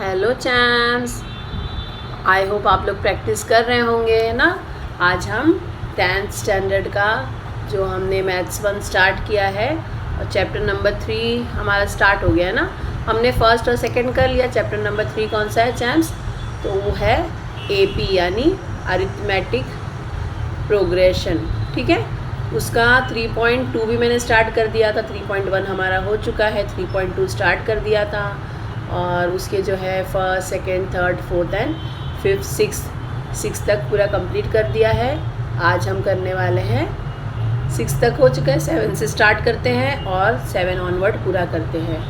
Hello चैम्स, I hope आप लोग practice कर रहे होंगे ना। आज हम 10th स्टैंडर्ड का जो हमने मैथ्स 1 स्टार्ट किया है और चैप्टर नंबर 3 हमारा स्टार्ट हो गया है ना। हमने फर्स्ट और सेकंड कर लिया। चैप्टर नंबर 3 कौन सा है चैम्स? तो वो है AP यानी अरिथमेटिक प्रोग्रेशन। ठीक है, उसका 3.2 भी मैंने स्टार्ट कर दिया था। 3.1 हमारा हो चुका है, 3.2 स्टार्ट कर दिया था और उसके जो है first second third fourth and fifth six तक पूरा कंप्लीट कर दिया है। आज हम करने वाले हैं 6 तक हो चुका है, 7 से स्टार्ट करते हैं और 7 ऑनवर्ड पूरा करते हैं।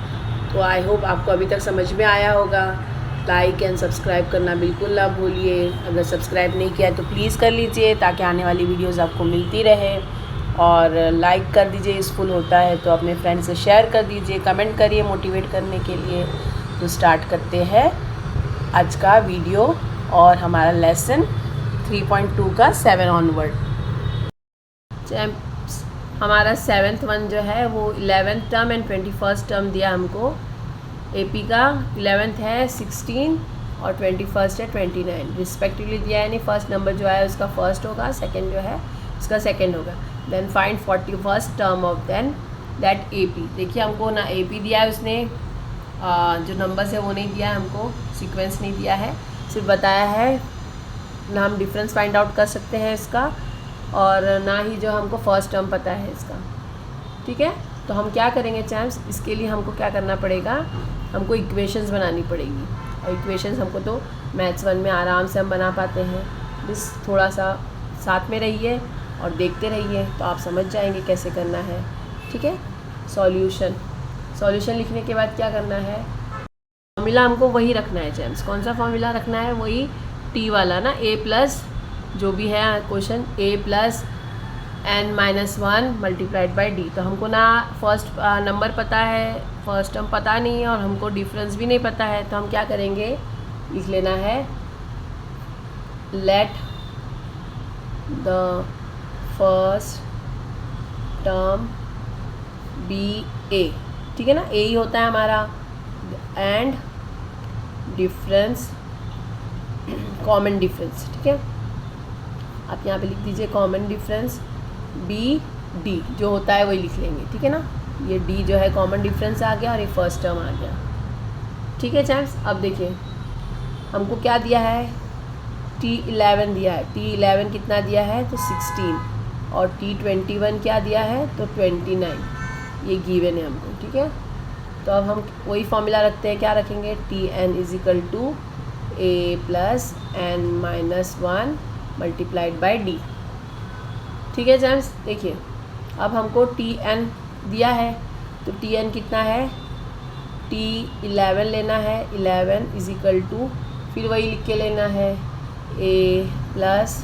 तो आई होप आपको अभी तक समझ में आया होगा। लाइक एंड सब्सक्राइब करना बिल्कुल ना भूलिए। अगर सब्सक्राइब नहीं किया है तो प्लीज़ कर लीजिए ताकि आने वाली वीडियोस आपको मिलती रहे। और लाइक कर दीजिए, यूज़फुल होता है तो अपने फ्रेंड से शेयर कर दीजिए, कमेंट करिए मोटिवेट करने के लिए। तो स्टार्ट करते हैं आज का वीडियो और हमारा लेसन 3.2 का 7 ऑनवर्ड। हमारा 7th वन जो है वो 11th term and 21st term दिया हमको। AP का 11th है 16 और 21st है 29 रिस्पेक्टिवली दिया है। यानी फर्स्ट नंबर जो है उसका फर्स्ट होगा, सेकंड जो है उसका सेकंड होगा। Then find 41st term of then that AP। देखिए हमको ना AP दिया है उसने, जो नंबर्स है वो नहीं दिया है हमको, सीक्वेंस नहीं दिया है, सिर्फ बताया है ना हम डिफरेंस फाइंड आउट कर सकते हैं इसका, और ना ही जो हमको फर्स्ट टर्म पता है इसका। ठीक है, तो हम क्या करेंगे चैम्स, इसके लिए हमको क्या करना पड़ेगा, हमको इक्वेशंस बनानी पड़ेगी। और इक्वेशंस हमको तो मैथ्स 1 में आराम से हम बना पाते हैं। बस थोड़ा सा साथ में रहिए और देखते रहिए तो आप समझ जाएंगे कैसे करना है। ठीक है, सॉल्यूशन लिखने के बाद क्या करना है, फॉर्मूला हमको वही रखना है जेम्स। कौन सा फॉर्मूला रखना है? वही T वाला ना, A प्लस जो भी है question, A plus n-1 multiplied by D। तो हमको ना फर्स्ट नंबर पता है, फर्स्ट टर्म पता नहीं है और हमको डिफरेंस भी नहीं पता है। तो हम क्या करेंगे, लिख लेना है let the first term be A। ठीक है ना, A ही होता है हमारा, एंड डिफरेंस कॉमन डिफरेंस। ठीक है, आप यहाँ पे लिख दीजिए कॉमन डिफरेंस BD जो होता है वही लिख लेंगे। ठीक है ना, ये D जो है कॉमन डिफरेंस आ गया और ये फर्स्ट टर्म आ गया। ठीक है चैम्स, अब देखिए हमको क्या दिया है, T11 दिया है। T11 कितना दिया है तो 16 और T21 क्या दिया है तो 29, ये गिवन है हमको। ठीक है, तो अब हम वही फॉर्मूला रखते हैं। क्या रखेंगे, Tn = A plus n-1 multiplied by D। ठीक है जैम्स, देखिए अब हमको Tn दिया है तो Tn कितना है, T11 लेना है, 11 = फिर वही लिख के लेना है A plus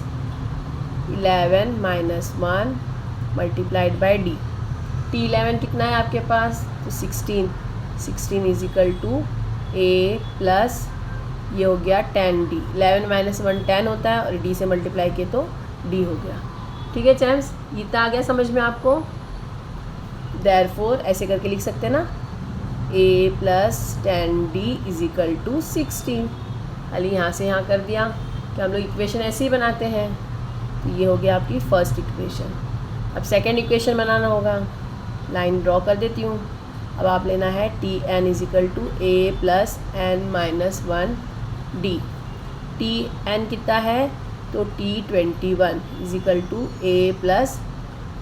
11-1 multiplied by D। T11 कितना है आपके पास तो 16 = A प्लस ये हो गया 10D। 11-1 10 होता है और D से मल्टीप्लाई किए तो D हो गया। ठीक है चैम्स, इतना आ गया समझ में आपको। देयरफॉर ऐसे करके लिख सकते हैं ना, A प्लस 10D = 16। खाली यहाँ से यहाँ कर दिया कि हम लोग इक्वेशन ऐसे ही बनाते हैं। तो ये हो गया आपकी फर्स्ट इक्वेशन। अब सेकेंड इक्वेशन बनाना होगा, लाइन ड्रॉ कर देती हूँ। अब आप लेना है Tn = A plus n-1 D। Tn कितना है तो T21 = A प्लस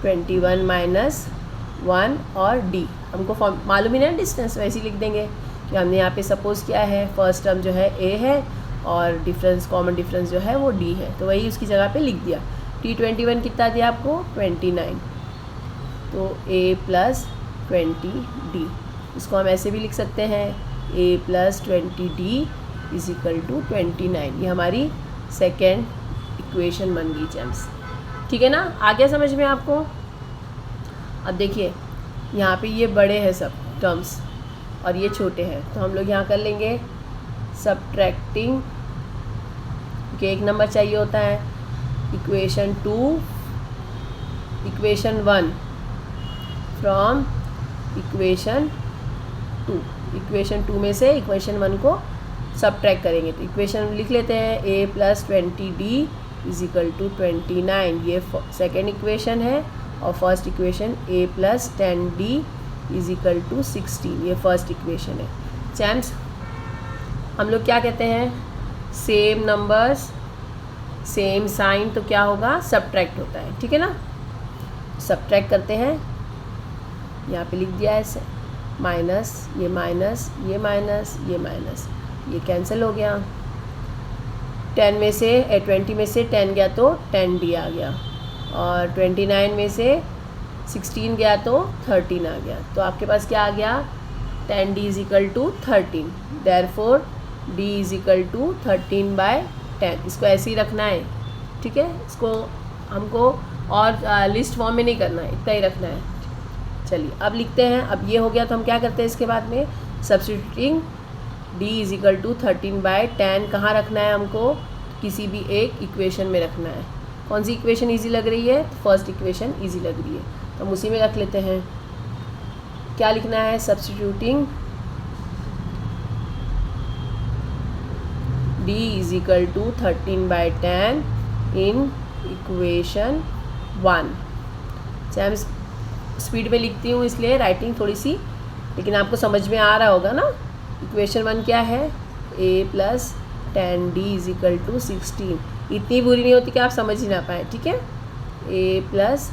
21-1 और D। हमको मालूम ही नहीं डिस्टेंस, वैसे ही लिख देंगे कि हमने यहाँ पे सपोज किया है फर्स्ट टर्म जो है A है और डिफरेंस कॉमन डिफरेंस जो है वो D है, तो वही उसकी जगह पे लिख दिया। T21 कितना दिया आपको 29, तो A प्लस 20D। इसको हम ऐसे भी लिख सकते हैं A प्लस 20D = 29। ये हमारी सेकेंड इक्वेशन बन गई जेम्स। ठीक है ना, आ गया समझ में आपको। अब देखिए यहाँ पे ये बड़े हैं सब टर्म्स और ये छोटे हैं, तो हम लोग यहाँ कर लेंगे सब्ट्रैक्टिंग, क्योंकि एक नंबर चाहिए होता है। इक्वेशन 1 फ्रॉम इक्वेशन 2 में से इक्वेशन 1 को सब्ट्रैक्ट करेंगे तो इक्वेशन लिख लेते हैं a + 20d = 29, ये सेकेंड इक्वेशन है। और फर्स्ट इक्वेशन a + 10d = 16, ये फर्स्ट इक्वेशन है। चैम्प्स, हम लोग क्या कहते हैं, सेम नंबर्स सेम साइन, तो क्या होगा, सब्ट्रैक्ट होता है, ठीक है ना। सब्ट्रैक्ट करते हैं, यहाँ पे लिख दिया है ऐसे, माइनस, ये माइनस, ये माइनस, ये माइनस, ये कैंसिल हो गया। 10 में से 20 में से 10 गया तो 10d आ गया, और 29 में से 16 गया तो 13 आ गया। तो आपके पास क्या आ गया, 10d = 13, देयरफॉर d = 13/10। इसको ऐसे ही रखना है, ठीक है, इसको हमको और लिस्ट फॉर्म में नहीं करना है, इतना ही रखना है। चलिए अब लिखते हैं। अब ये हो गया तो हम क्या करते हैं इसके बाद में, सब्स्टिट्यूटिंग d = 13/10 कहाँ रखना है हमको, किसी भी एक इक्वेशन में रखना है। कौन सी इक्वेशन इजी लग रही है, फर्स्ट इक्वेशन इजी लग रही है, तो हम उसी में रख लेते हैं। क्या लिखना है, substituting d = 13/10 in equation 1। चैम्स, speed में लिखती हूँ इसलिए राइटिंग थोड़ी सी, लेकिन आपको समझ में आ रहा होगा ना। इक्वेशन 1 क्या है, a + 10d = 16। इतनी बुरी नहीं होती कि आप समझ ही ना पाए, ठीक है। a +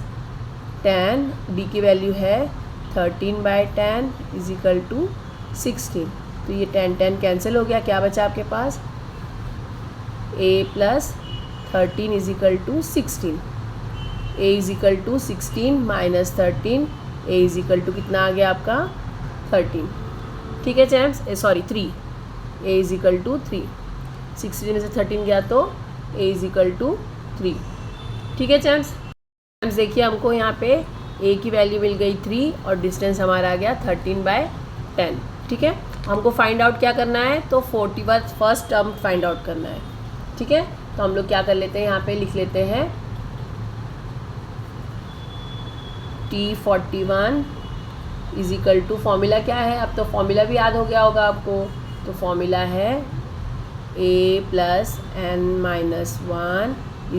10, d की वैल्यू है 13/10 = 16। तो ये 10 कैंसिल हो गया, क्या बचा आपके पास, a + 13 = 16। a = 16 - 13, a = कितना आ गया आपका, 13, ठीक है चैम्प्स, 3, a = 3। 16 में से 13 गया तो a = 3, ठीक है चैम्प्स। देखिए हमको यहाँ पे a की वैल्यू मिल गई 3 और डिस्टेंस हमारा आ गया 13/10, ठीक है। हमको फाइंड आउट क्या करना है, तो 41st टर्म फाइंड आउट करना है, ठीक है। तो हम लोग क्या कर लेते हैं, यहाँ पे लिख लेते हैं T41 = फॉर्मूला क्या है, अब तो फॉर्मूला भी याद हो गया होगा आपको। तो फॉर्मूला है a + n - 1 =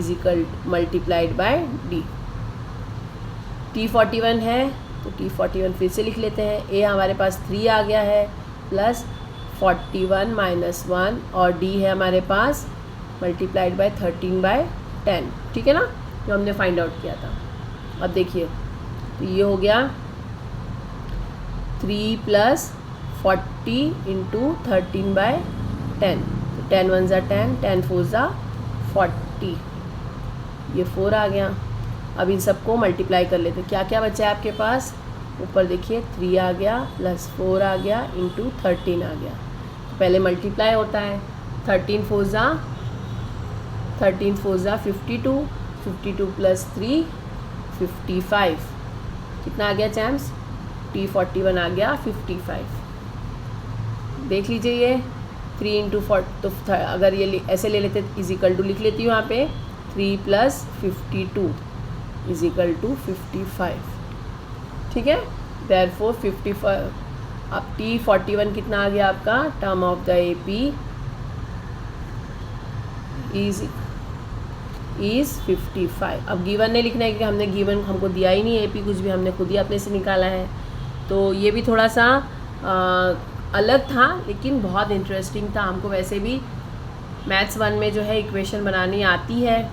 d। T41 है तो T41 फिर से लिख लेते हैं। a हमारे पास 3 आ गया है, प्लस 41 - 1, और d है हमारे पास × 13/10, ठीक है ना, जो हमने फाइंड आउट किया था। अब देखिए, तो ये हो गया 3 + 40 × 13/10, तो 10 1 = 10, 10 4 = 40, ये 4 आ गया। अब इन सबको मल्टीप्लाई कर लेते, क्या क्या बचा है आपके पास, ऊपर देखिए 3 आ गया, प्लस 4 आ गया, × 13 आ गया। तो पहले मल्टीप्लाई होता है, 13 4 = 52, 52 + 3 55, कितना आ गया चैम्प्स, T41 आ गया 55। देख लीजिए ये 3 × 4, तो अगर ये ऐसे ले लेते = लिख लेती हूँ यहाँ पे 3 + 52 = 55, ठीक है। देयरफॉर 55, अब T41 कितना आ गया आपका, term of the AP is 55। अब गिवन नहीं लिखना है क्योंकि हमने गिवन हमको दिया ही नहीं, AP कुछ भी हमने खुद ही अपने से निकाला है। तो ये भी थोड़ा सा अलग था, लेकिन बहुत इंटरेस्टिंग था। हमको वैसे भी मैथ्स 1 में जो है इक्वेशन बनानी आती है।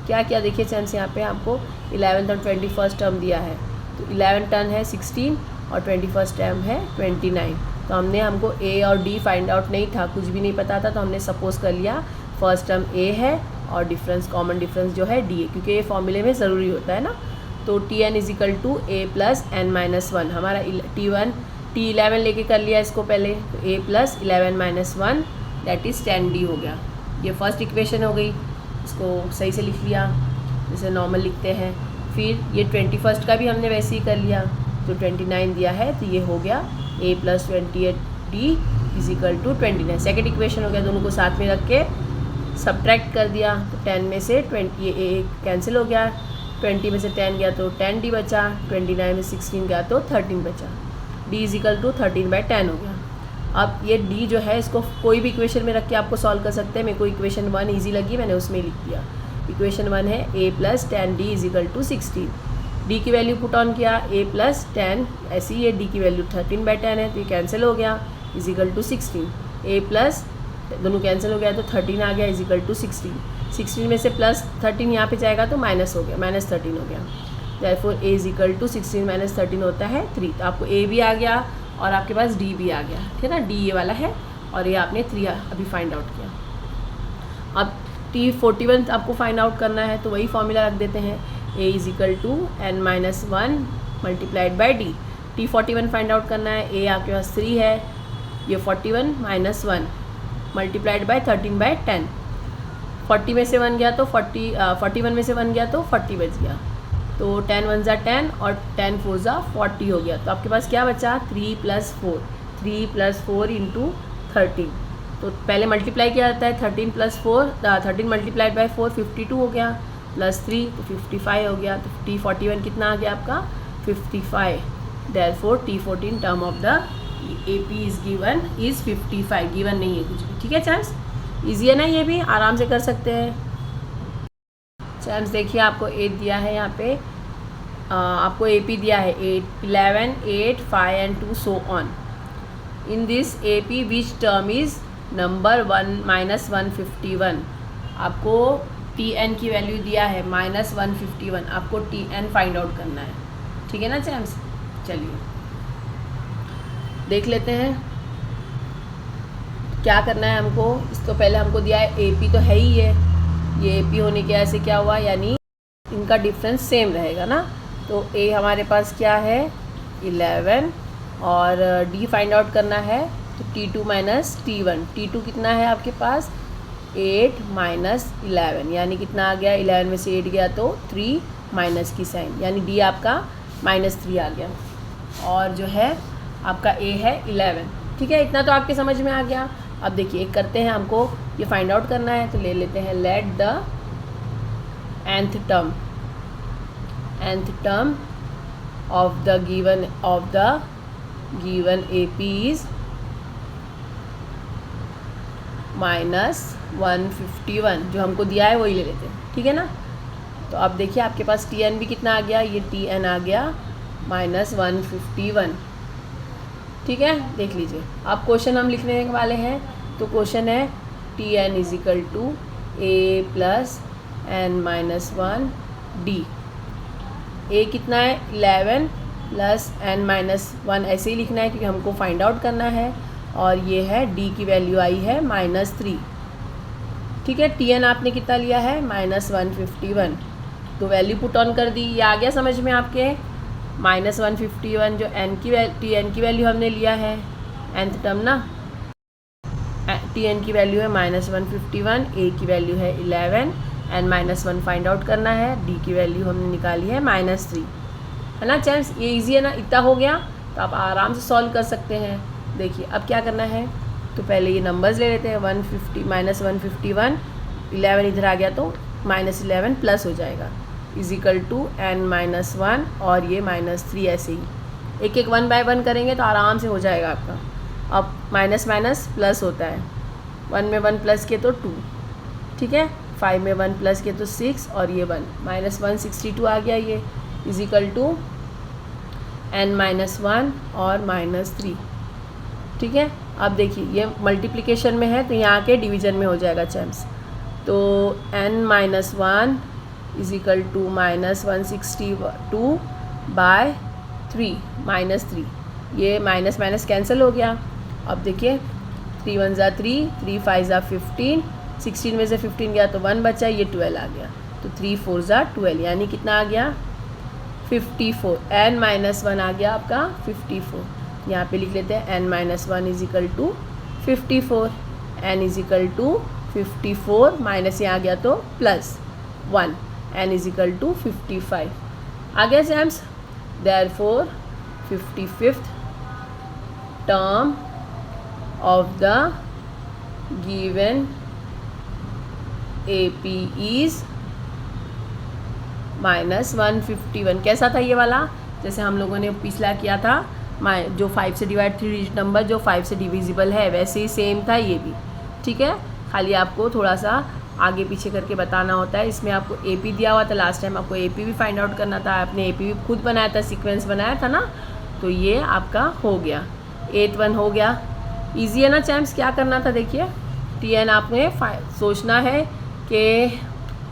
क्या क्या देखिए चैम्प्स, यहाँ पे आपको 11th और 21st टर्म दिया है, तो 11 टर्म है 16 और 21st टर्म है 29। तो हमको A और D फाइंड आउट नहीं था, कुछ भी नहीं पता था, तो हमने सपोज कर लिया फर्स्ट टर्म A है और डिफरेंस, कॉमन डिफरेंस जो है D है, क्योंकि ये फॉर्मूले में ज़रूरी होता है ना। तो Tn = A + n - 1, हमारा T11 लेके कर लिया इसको पहले, तो A + 11 - 1 दैट इज़ 10D हो गया। ये फर्स्ट इक्वेशन हो गई, इसको सही से लिख लिया जैसे नॉर्मल लिखते हैं। फिर ये 21st का भी हमने वैसे ही कर लिया, तो 29 दिया है, तो ये हो गया A + 28D = 29। सेकेंड इक्वेशन हो गया, दोनों को साथ में रख के सब्ट्रैक्ट कर दिया, तो 10 में से 20, ये A कैंसिल हो गया, 20 में से 10 गया तो 10D बचा, 29 में 16 गया तो 13 बचा, D = 13/10 हो गया। अब ये डी जो है इसको कोई भी इक्वेशन में रख के आपको सॉल्व कर सकते हैं। मेरे को इक्वेशन 1 ईजी लगी, मैंने उसमें लिख दिया। इक्वेशन 1 है a + 10d = 16। d की वैल्यू पुट ऑन किया, a + 10, ऐसी ही है, d की वैल्यू 13/10 है तो ये कैंसिल हो गया, = 16। a प्लस दोनों कैंसिल हो गया तो 13 आ गया, = 16। 16 में से +13 यहाँ पे जाएगा तो माइनस हो गया, -13 हो गया। देयरफॉर a = 16 - 13 होता है 3। तो आपको a भी आ गया और आपके पास d भी आ गया, ठीक है ना। d ये वाला है और ये आपने 3 अभी फाइंड आउट किया। अब T41 आपको फाइंड आउट करना है तो वही फॉर्मूला रख देते हैं, a = n-1 × d। T41 find out करना है, a आपके पास 3 है, ये 41 - 1 × 13/10। 40 में से 1 गया तो 41 में से 1 गया तो 40 बच गया, तो 10 × 1 = 10 और 10 × 4 = 40 हो गया। तो आपके पास क्या बचा, 3 + 4, 3 + 4 × 13। तो पहले मल्टीप्लाई किया जाता है, 13 + 4, 13 × 4 52 हो गया, +3 तो 55 हो गया। तो T41 कितना आ गया आपका, 55। Therefore T14 term of the AP is given is 55, given नहीं है कुछ भी, ठीक है चैम्स। ईजी है ना, ये भी आराम से कर सकते हैं। चैम्स देखिए आपको 8 दिया है यहाँ पे, आपको AP दिया है 8, 11, 8, 5 and 2 so on। In this AP which term is number 1 - 151। आपको TN की वैल्यू दिया है -151, आपको TN फाइंड आउट करना है, ठीक है ना चैम्स। चलिए देख लेते हैं क्या करना है हमको। इसको पहले हमको दिया है AP तो है ही है, ये AP होने के ऐसे क्या हुआ, यानी इनका डिफरेंस सेम रहेगा ना। तो A हमारे पास क्या है 11 और D फाइंड आउट करना है, तो T2 - T1। T2 कितना है आपके पास 8 - 11, यानी कितना आ गया, 11 में से 8 गया तो 3 माइनस की साइन, यानी D आपका -3 आ गया। और जो है आपका A है 11, ठीक है। इतना तो आपके समझ में आ गया। अब देखिए एक करते हैं, हमको ये फाइंड आउट करना है, तो ले लेते हैं let the nth term of the given AP is -151, जो हमको दिया है वही ले लेते हैं, ठीक है ना। तो अब देखिए आपके पास TN भी कितना आ गया, ये TN आ गया -151, ठीक है। देख लीजिए अब क्वेश्चन हम लिखने वाले हैं, तो क्वेश्चन है TN = A + n-1 D। A कितना है 11 + n-1, ऐसे ही लिखना है क्योंकि हमको फाइंड आउट करना है। और ये है D की वैल्यू आई है -3, ठीक है। TN आपने कितना लिया है -151, तो वैल्यू पुट ऑन कर दी, ये आ गया समझ में आपके। -151 जो TN की वैल्यू हमने लिया है, nth टर्म ना, TN की वैल्यू है -151, A की वैल्यू है 11, n-1 फाइंड आउट करना है, D की वैल्यू हमने निकाली है -3, है ना चैम्स। ये इजी है ना, इतना हो गया तो आप आराम से सॉल्व कर सकते हैं। देखिए अब क्या करना है, तो पहले ये नंबर्स ले लेते हैं, 150 -151, 11 इधर आ गया तो -11 प्लस हो जाएगा, = n-1 और ये -3, ऐसे ही एक 1 बाय 1 करेंगे तो आराम से हो जाएगा आपका। अब माइनस प्लस होता है, 1 में 1 प्लस किए तो 2, ठीक है। 5 में 1 प्लस किए तो 6 और ये 1, -162 आ गया, ये = n-1 और -3, ठीक है। अब देखिए ये मल्टीप्लिकेशन में है तो यहाँ के डिवीजन में हो जाएगा चैम्स, तो n-1 = -162/3 -3, ये माइनस कैंसिल हो गया। अब देखिए 3 × 1 = 3, 3 × 5 = 15, 16 में से 15 गया तो 1 बचा, ये 12 आ गया, तो 3 × 4 = 12, यानी कितना आ गया 54। n-1 आ गया आपका 54, यहाँ पे लिख लेते हैं n-1 = 54, n = 54 माइनस यहाँ आ गया तो +1, n = 55 आ गया सैम्स। Therefore 55th term of the given AP is -151। कैसा था ये वाला, जैसे हम लोगों ने पिछला किया था जो 5 से डिवाइड 3 डिजिट नंबर जो 5 से डिविजिबल है, वैसे ही सेम था ये भी, ठीक है। खाली आपको थोड़ा सा आगे पीछे करके बताना होता है। इसमें आपको AP दिया हुआ था, लास्ट टाइम आपको AP भी फाइंड आउट करना था, आपने AP भी खुद बनाया था, सीक्वेंस बनाया था ना, तो ये आपका हो गया, 8th वन हो गया। ईजी है ना चैम्प्स। क्या करना था देखिए, TN आपने सोचना है कि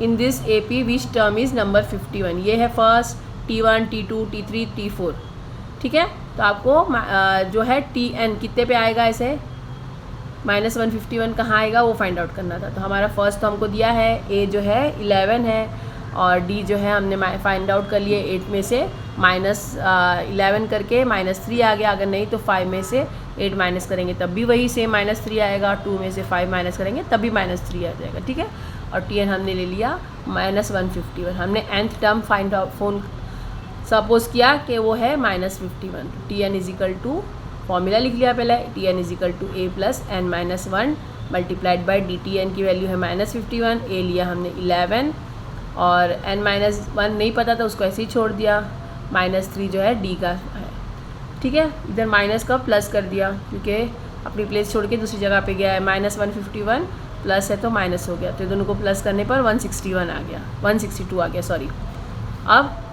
in this AP which term is number 51, ये है first, T1 T2 T3 T4, ठीक है। तो आपको जो है TN कितने पे आएगा, ऐसे -151 कहाँ आएगा वो फाइंड आउट करना था। तो हमारा फर्स्ट तो हमको दिया है, A जो है 11 है और D जो है हमने फाइंड आउट कर लिए 8 में से -11 करके -3 आ गया। अगर नहीं तो 5 में से 8 माइनस करेंगे तब भी वही सेम -3 आएगा, 2 में से 5 माइनस करेंगे तब भी -3 आ जाएगा, ठीक है। और TN हमने ले लिया -151। हमने nth term find out suppose किया कि वो है -51। TN is equal to, formula लिख लिया पहले, TN is equal to A plus n-1 multiplied by DTN की वैल्यू है -51, A लिया हमने 11 और n-1 नहीं पता था उसको ऐसे ही छोड़ दिया, -3 जो है D का है, ठीक है। इधर माइनस का प्लस कर दिया क्योंकि अपनी प्लेस छोड़ के दूसरी जगह पे गया है, -151 प्लस है तो माइनस हो गया, तो दोनों को प्लस करने पर 161 आ गया, 162 आ गया, सॉरी। अब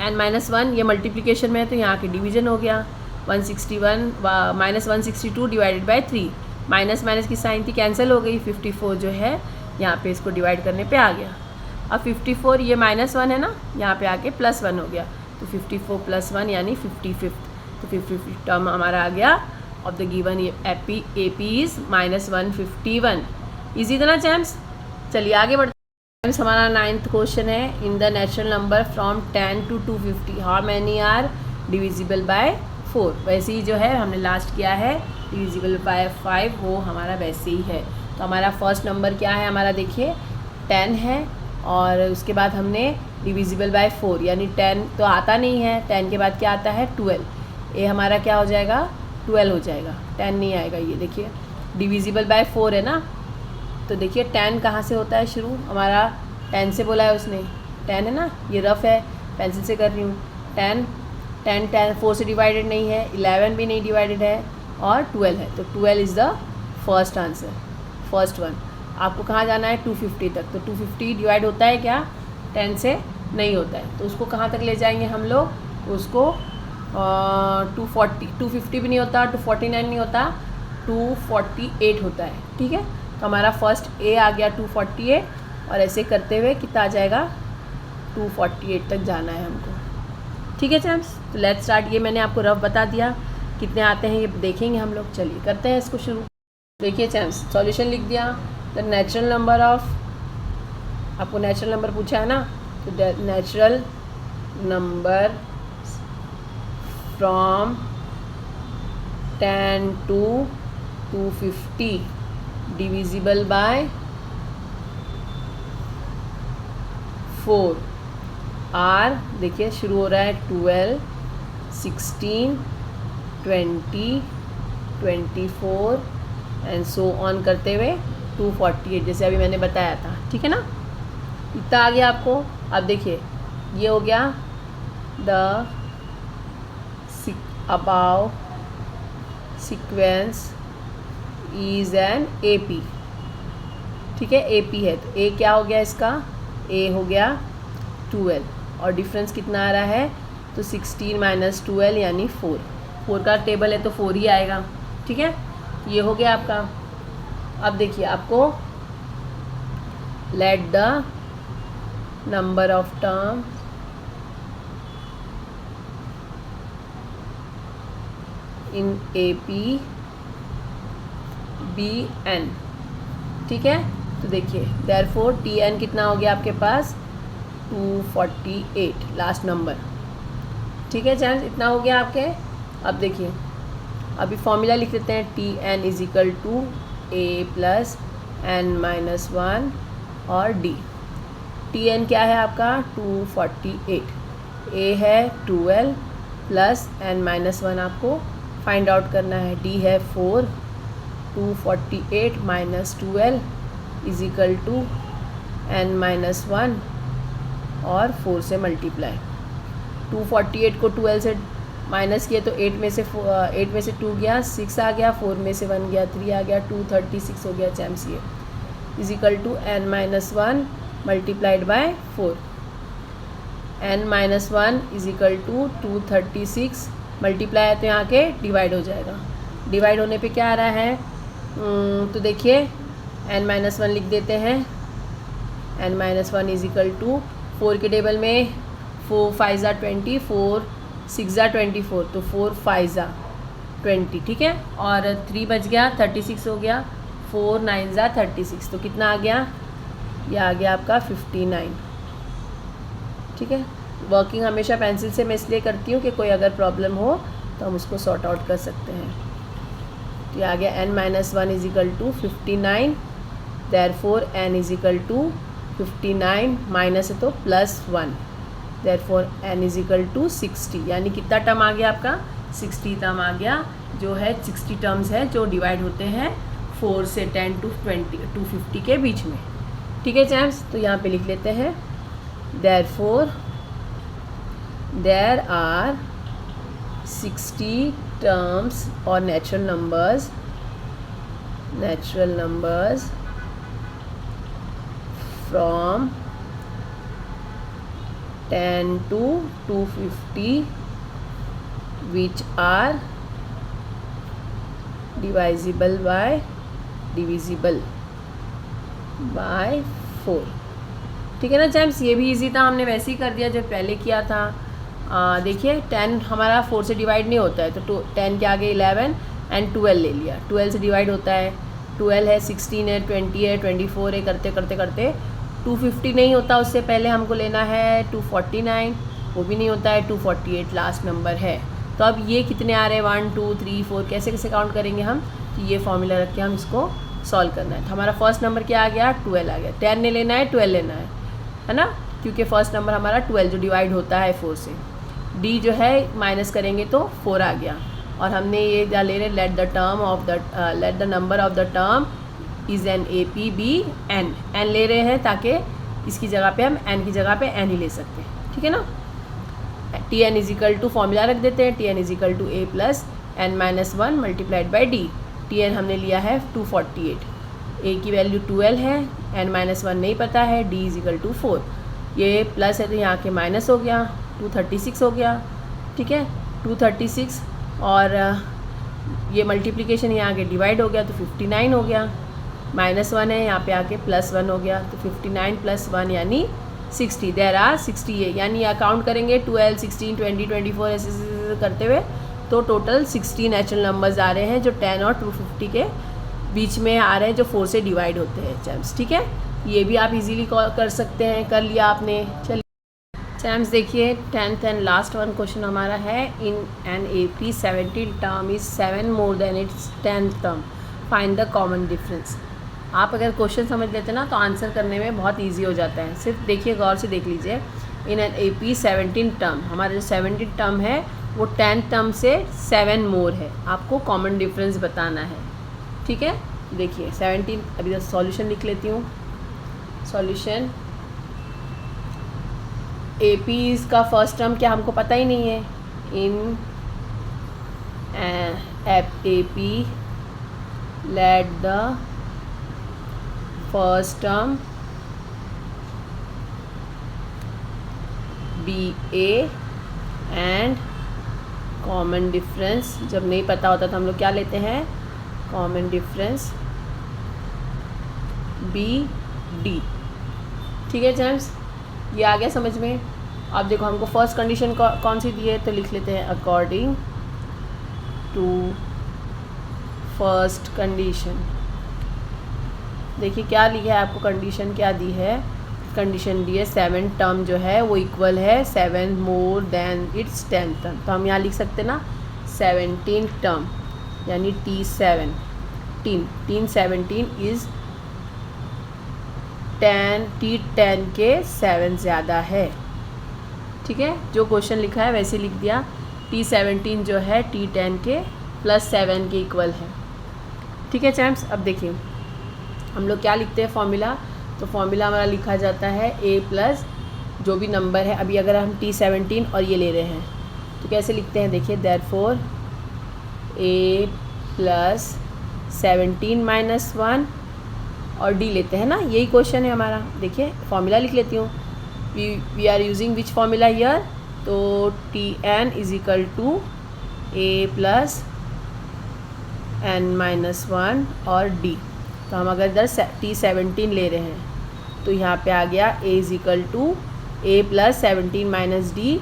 n-1 ये मल्टीप्लिकेशन में है तो यहाँ के डिवीजन हो गया, 161 -162 डिवाइडेड बाई 3, माइनस माइनस की साइन थी कैंसिल हो गई, 54 जो है यहाँ पे इसको डिवाइड करने पे आ गया। अब 54 ये -1 है ना, यहाँ पे आके +1 हो गया, तो 54 + 1 यानी 55, तो 55 टर्म हमारा आ गया of the given AP is -151। Easy था ना चैम्प्स। चलिए आगे बढ़ते हैं। हमारा 9th क्वेश्चन है, in the natural number from 10 to 250 how many are divisible by 4। वैसे ही जो है हमने लास्ट किया है डिविजिबल बाय 5, वो हमारा वैसे ही है। तो हमारा फर्स्ट नंबर क्या है, हमारा देखिए 10 है और उसके बाद हमने डिविजिबल बाय 4 यानी 10 तो आता नहीं है, 10 के बाद क्या आता है 12, ये हमारा क्या हो जाएगा 12 हो जाएगा, 10 नहीं आएगा। ये देखिए डिविजिबल बाय 4 है ना, तो देखिए 10 कहाँ से होता है शुरू, हमारा 10 से बोला है उसने, 10 है ना, ये रफ है पेंसिल से कर रही हूँ, 10 4 से डिवाइडेड नहीं है, 11 भी नहीं डिवाइडेड है और 12 है, तो 12 is the first answer, first one. आपको कहाँ जाना है 250 तक, तो 250 डिवाइड होता है क्या 10 से, नहीं होता है, तो उसको कहाँ तक ले जाएंगे हम लोग, उसको 250 भी नहीं होता, 249 नहीं होता, 248 होता है, ठीक है। तो हमारा फर्स्ट A आ गया 248 और ऐसे करते हुए कितना आ जाएगा 248 तक जाना है हमको, ठीक है चैम्प्स। तो लेट्स स्टार्ट। ये मैंने आपको रफ बता दिया, कितने आते हैं ये देखेंगे हम लोग। चलिए करते हैं इसको शुरू। देखिए चैम्प्स, सॉल्यूशन लिख दिया, द नेचुरल नंबर ऑफ, आपको नेचुरल नंबर पूछा है ना, तो natural number from 10 to 250 divisible by 4 are, देखिए शुरू हो रहा है 12, 16, 20, 24 एंड सो ऑन करते हुए 248 जैसे अभी मैंने बताया था, ठीक है ना। इतना आ गया आपको। अब देखिए ये हो गया the above sequence is an AP, ठीक है, AP है तो A क्या हो गया इसका, A हो गया 12 और डिफरेंस कितना आ रहा है, तो 16 - 12 यानी 4 का टेबल है तो 4 ही आएगा, ठीक है। ये हो गया आपका। अब देखिए आपको let the number of term in AP be N, ठीक है। तो देखिए देयरफॉर TN कितना हो गया आपके पास 248 लास्ट नंबर, ठीक है चैम्प्स, इतना हो गया आपके। अब देखिए अभी फॉर्मूला लिख लेते हैं, TN is equal to A plus n-1 और D। TN क्या है आपका 248, A है 12 प्लस n-1 आपको फाइंड आउट करना है, D है 4, 248 - 12 इज इक्वल टू n-1 और 4 से मल्टीप्लाई। 248 को 12 से माइनस किए तो 8 में से 2 गया, 6 आ गया, 4 में से 1 गया, 3 आ गया, 236 हो गया चैम्स ये is equal to n-1 multiplied by 4। n-1 is equal to 236 multiply है तो यहाँ के डिवाइड हो जाएगा। डिवाइड होने पे क्या आ रहा है, तो देखिए n-1 लिख देते हैं। n-1 इज इक्वल टू 4 के टेबल में 4 5 ज़ा 20, 4 6 ज़ा 24, तो 4 5 ज़ा 20, ठीक है। और 3 बच गया, 36 हो गया, 4 9 ज़ा 36, तो कितना आ गया, ये आ गया आपका 59, ठीक है। वर्किंग हमेशा पेंसिल से मैं इसलिए करती हूँ कि कोई अगर प्रॉब्लम हो तो हम उसको सॉर्ट आउट कर सकते हैं। तो ये आ गया n-1 is equal to 59, therefore n is equal to 59 minus है तो +1, therefore n is equal to 60, यानी कितना टर्म आ गया आपका 60 टर्म आ गया, जो है 60 टर्म्स है जो डिवाइड होते हैं 4 से 10 to 20 to 50 के बीच में, ठीक है चैम्स। तो यहाँ पे लिख लेते हैं देयरफॉर देयर आर 60 टर्म्स और natural numbers from 10 to 250 which are divisible by 4, ठीक है ना चैम्स। ये भी इजी था, हमने वैसे ही कर दिया जब पहले किया था। देखिए 10 हमारा 4 से डिवाइड नहीं होता है, तो 10 के आगे 11 एंड 12 ले लिया, 12 से डिवाइड होता है, 12 है, 16 है, 20 है, 24 है, करते करते करते 250 नहीं होता, उससे पहले हमको लेना है 249, वो भी नहीं होता है, 248 लास्ट नंबर है। तो अब ये कितने आ रहे हैं 1 2 3 4 कैसे कैसे काउंट करेंगे हम, तो ये फॉर्मूला रख के हम इसको सॉल्व करना है। तो हमारा फर्स्ट नंबर क्या आ गया 12 आ गया, 10 नहीं लेना है 12 लेना है ना, क्योंकि फर्स्ट नंबर हमारा 12 जो डिवाइड होता है 4 से। डी जो है माइनस करेंगे तो 4 आ गया, और हमने ये क्या ले रहे let the number of the term is in AP be n ले रहे हैं ताकि इसकी जगह पे हम n की जगह पे n ही ले सकते हैं, ठीक है ना। Tn is equal to formula रख देते हैं, Tn is equal to A plus n-1 multiplied by D. Tn हमने लिया है 248, A की वैल्यू 12 है, n-1 नहीं पता है, D इज इक्वल टू 4, ये प्लस है तो यहाँ के माइनस हो गया, 236 हो गया, ठीक है 236, और ये मल्टीप्लिकेशन यहाँ आके डिवाइड हो गया तो 59 हो गया, -1 है यहाँ पे आके +1 हो गया, तो 59 + 1 यानी 60, देयर आर 60 है, यानी यहाँ काउंट करेंगे 12 16 20 24 ऐसे करते हुए तो टोटल 60 नेचुरल नंबर्स आ रहे हैं जो 10 और 250 के बीच में आ रहे हैं, जो 4 से डिवाइड होते हैं चैम्स, ठीक है। ये भी आप इजीली कर सकते हैं, कर लिया आपने। चलिए चैम्स देखिए 10th and last one question हमारा है, in an AP 17 term is 7 more than it's 10th term, find the common difference. आप अगर क्वेश्चन समझ लेते ना तो आंसर करने में बहुत इजी हो जाता है। सिर्फ देखिए गौर से देख लीजिए, इन एन AP 17 टर्म, हमारा जो 17 टर्म है वो 10 टर्म से 7 मोर है, आपको कॉमन डिफरेंस बताना है, ठीक है। देखिए 17, अभी तो सॉल्यूशन लिख लेती हूँ। सॉल्यूशन AP का फर्स्ट टर्म क्या हमको पता ही नहीं है, in AP let the first term be A and common difference, जब नहीं पता होता तो हम लोग क्या लेते हैं कॉमन डिफरेंस BD, ठीक है जेम्स, ये आ गया समझ में। अब देखो हमको फर्स्ट कंडीशन कौन सी दी है, तो लिख लेते हैं अकॉर्डिंग टू फर्स्ट कंडीशन। देखिए क्या लिखा है आपको, कंडीशन क्या दी है, कंडीशन दी है 7 टर्म जो है वो इक्वल है 7 मोर देन इट्स 10 टर्म, तो हम यहाँ लिख सकते हैं ना 17 टर्म, यानी T17 इज़ 10 T10 के 7 ज़्यादा है, ठीक है। जो क्वेश्चन लिखा है वैसे लिख दिया, T17 जो है T10 के +7 के इक्वल है, ठीक है चैम्प्स। अब देखिए हम लोग क्या लिखते हैं फॉर्मूला, तो फॉर्मूला हमारा लिखा जाता है A प्लस जो भी नंबर है, अभी अगर हम T17 और ये ले रहे हैं तो कैसे लिखते हैं, देखिए देयरफॉर a प्लस 17 माइनस 1 और d लेते हैं ना, यही क्वेश्चन है हमारा। देखिए फॉर्मूला लिख लेती हूँ, we are using which formula here, तो Tn is equal to a plus n minus 1 और d। तो हम अगर इधर T17 ले रहे हैं तो यहाँ पे आ गया a is equal to a plus 17 minus d,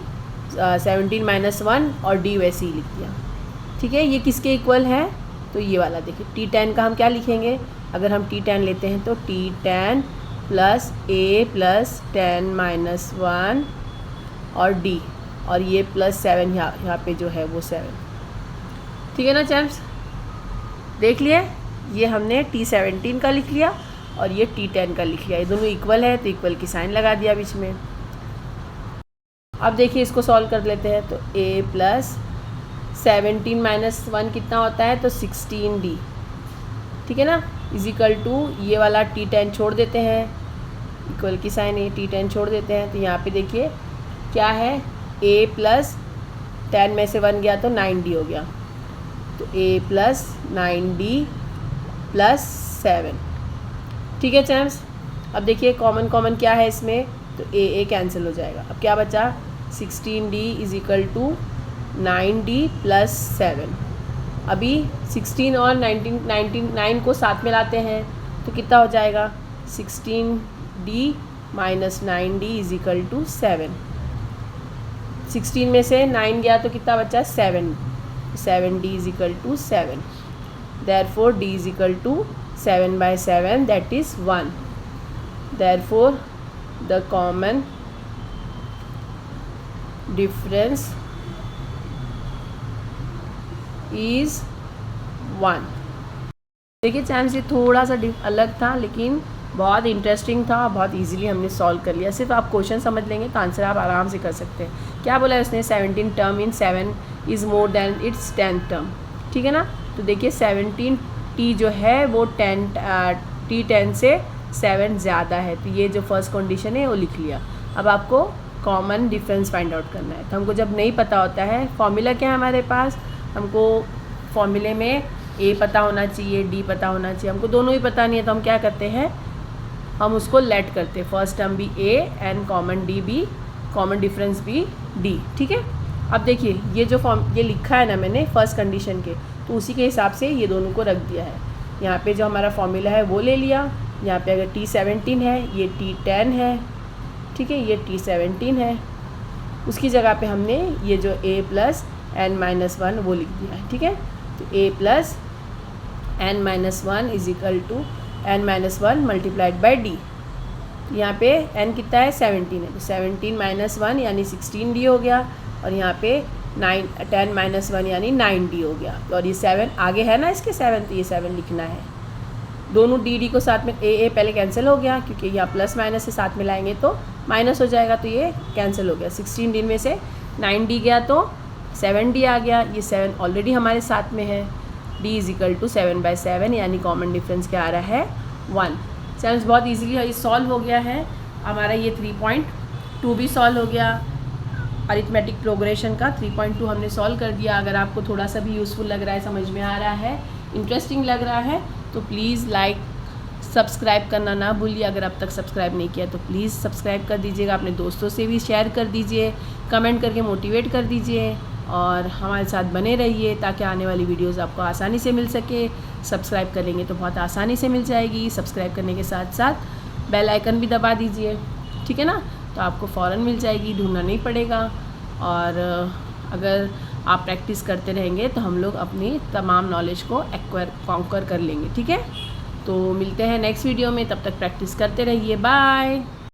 17 minus 1 और d वैसे ही लिख दिया। ठीक है, ये किसके इक्वल है, तो ये वाला देखिए T10 का हम क्या लिखेंगे, अगर हम T10 लेते हैं तो T10 plus a plus 10 minus 1 और d, और ये प्लस 7 यहाँ पे जो है वो 7। ठीक है ना चैम्प्स, देख लिए, ये हमने T17 का लिख लिया और ये T10 का लिख लिया, ये दोनों इक्वल है तो इक्वल की साइन लगा दिया बीच में। अब देखिए इसको सॉल्व कर लेते हैं, तो a प्लस 17 माइनस 1 कितना होता है, तो 16d। ठीक है ना, इज इक्वल टू ये वाला T10 छोड़ देते हैं, इक्वल की साइन है, T10 छोड़ देते हैं, तो यहाँ पे देखिए क्या है, a प्लस 10 में से 1 गया तो 9d हो गया, तो a प्लस 9d प्लस 7। ठीक है चैम्प्स, अब देखिए कॉमन क्या है इसमें, तो a कैंसिल हो जाएगा। अब क्या बचा, 16d is equal to 9d plus 7। अभी 16 और 9 को साथ में लाते हैं तो कितना हो जाएगा, 16d minus 9d is equal to 7। 16 में से 9 गया तो कितना बचा, 7, 7d is equal to 7। Therefore d is equal to 7 by 7, that is 1. Therefore the common difference is 1. देखिए चांस ये थोड़ा सा अलग था लेकिन बहुत इंटरेस्टिंग था, बहुत इजीली हमने सॉल्व कर लिया। सिर्फ आप क्वेश्चन समझ लेंगे तो आंसर आप आराम से कर सकते हैं। क्या बोला है उसने, 17 term in 7 is more than it's 10 term. ठीक है ना, तो देखिए 17t जो है वो T10 से 7 ज़्यादा है, तो ये जो फर्स्ट कंडीशन है वो लिख लिया। अब आपको कॉमन डिफरेंस फाइंड आउट करना है। तो हमको जब नहीं पता होता है, फॉर्मूला क्या है हमारे पास, हमको फॉर्मूले में a पता होना चाहिए, d पता होना चाहिए, हमको दोनों ही पता नहीं है, तो हम क्या करते हैं, हम उसको लेट करते हैं, फर्स्ट टर्म भी a एंड कॉमन d भी, कॉमन डिफरेंस भी d। ठीक है, अब देखिए ये जो ये लिखा है ना मैंने फर्स्ट कंडीशन के, तो उसी के हिसाब से ये दोनों को रख दिया है। यहाँ पे जो हमारा फॉर्मूला है वो ले लिया, यहाँ पे अगर T17 है, ये T10 है, ठीक है, ये T17 है, उसकी जगह पे हमने ये जो a प्लस n माइनस 1 वो लिख दिया है। ठीक है, तो a plus n minus 1 is equal to n minus 1 multiplied by d। यहाँ पे n कितना है, 17 है, तो 17 माइनस 1 यानी 16d हो गया, और यहाँ पे 10 माइनस 1 यानी 9d हो गया, और ये 7 आगे है ना इसके 7, तो ये 7 लिखना है। दोनों डी को साथ में a पहले कैंसिल हो गया, क्योंकि यहाँ प्लस माइनस से साथ में लाएंगे तो माइनस हो जाएगा, तो ये कैंसिल हो गया। 16d में से 9d गया तो 7d आ गया, ये 7 ऑलरेडी हमारे साथ में है। d is equal to 7 by 7 यानी कॉमन डिफरेंस क्या आ रहा है, 1। चैप्टर बहुत ईजिली ये सॉल्व हो गया है हमारा। ये 3.2 भी सॉल्व हो गया, अरिथमेटिक प्रोग्रेशन का 3.2 हमने सॉल्व कर दिया। अगर आपको थोड़ा सा भी यूज़फुल लग रहा है, समझ में आ रहा है, इंटरेस्टिंग लग रहा है, तो प्लीज़ लाइक सब्सक्राइब करना ना भूलिए। अगर अब तक सब्सक्राइब नहीं किया तो प्लीज़ सब्सक्राइब कर दीजिएगा, अपने दोस्तों से भी शेयर कर दीजिए, कमेंट करके मोटिवेट कर दीजिए, और हमारे साथ बने रहिए ताकि आने वाली वीडियोस आपको आसानी से मिल सके। सब्सक्राइब करेंगे तो बहुत आसानी से मिल जाएगी। सब्सक्राइब करने के साथ साथ बेल आइकन भी दबा दीजिए, ठीक है ना, तो आपको फ़ौरन मिल जाएगी, ढूंढना नहीं पड़ेगा। और अगर आप प्रैक्टिस करते रहेंगे तो हम लोग अपनी तमाम नॉलेज को कॉन्कर कर लेंगे, ठीक है। तो मिलते हैं नेक्स्ट वीडियो में, तब तक प्रैक्टिस करते रहिए, बाय।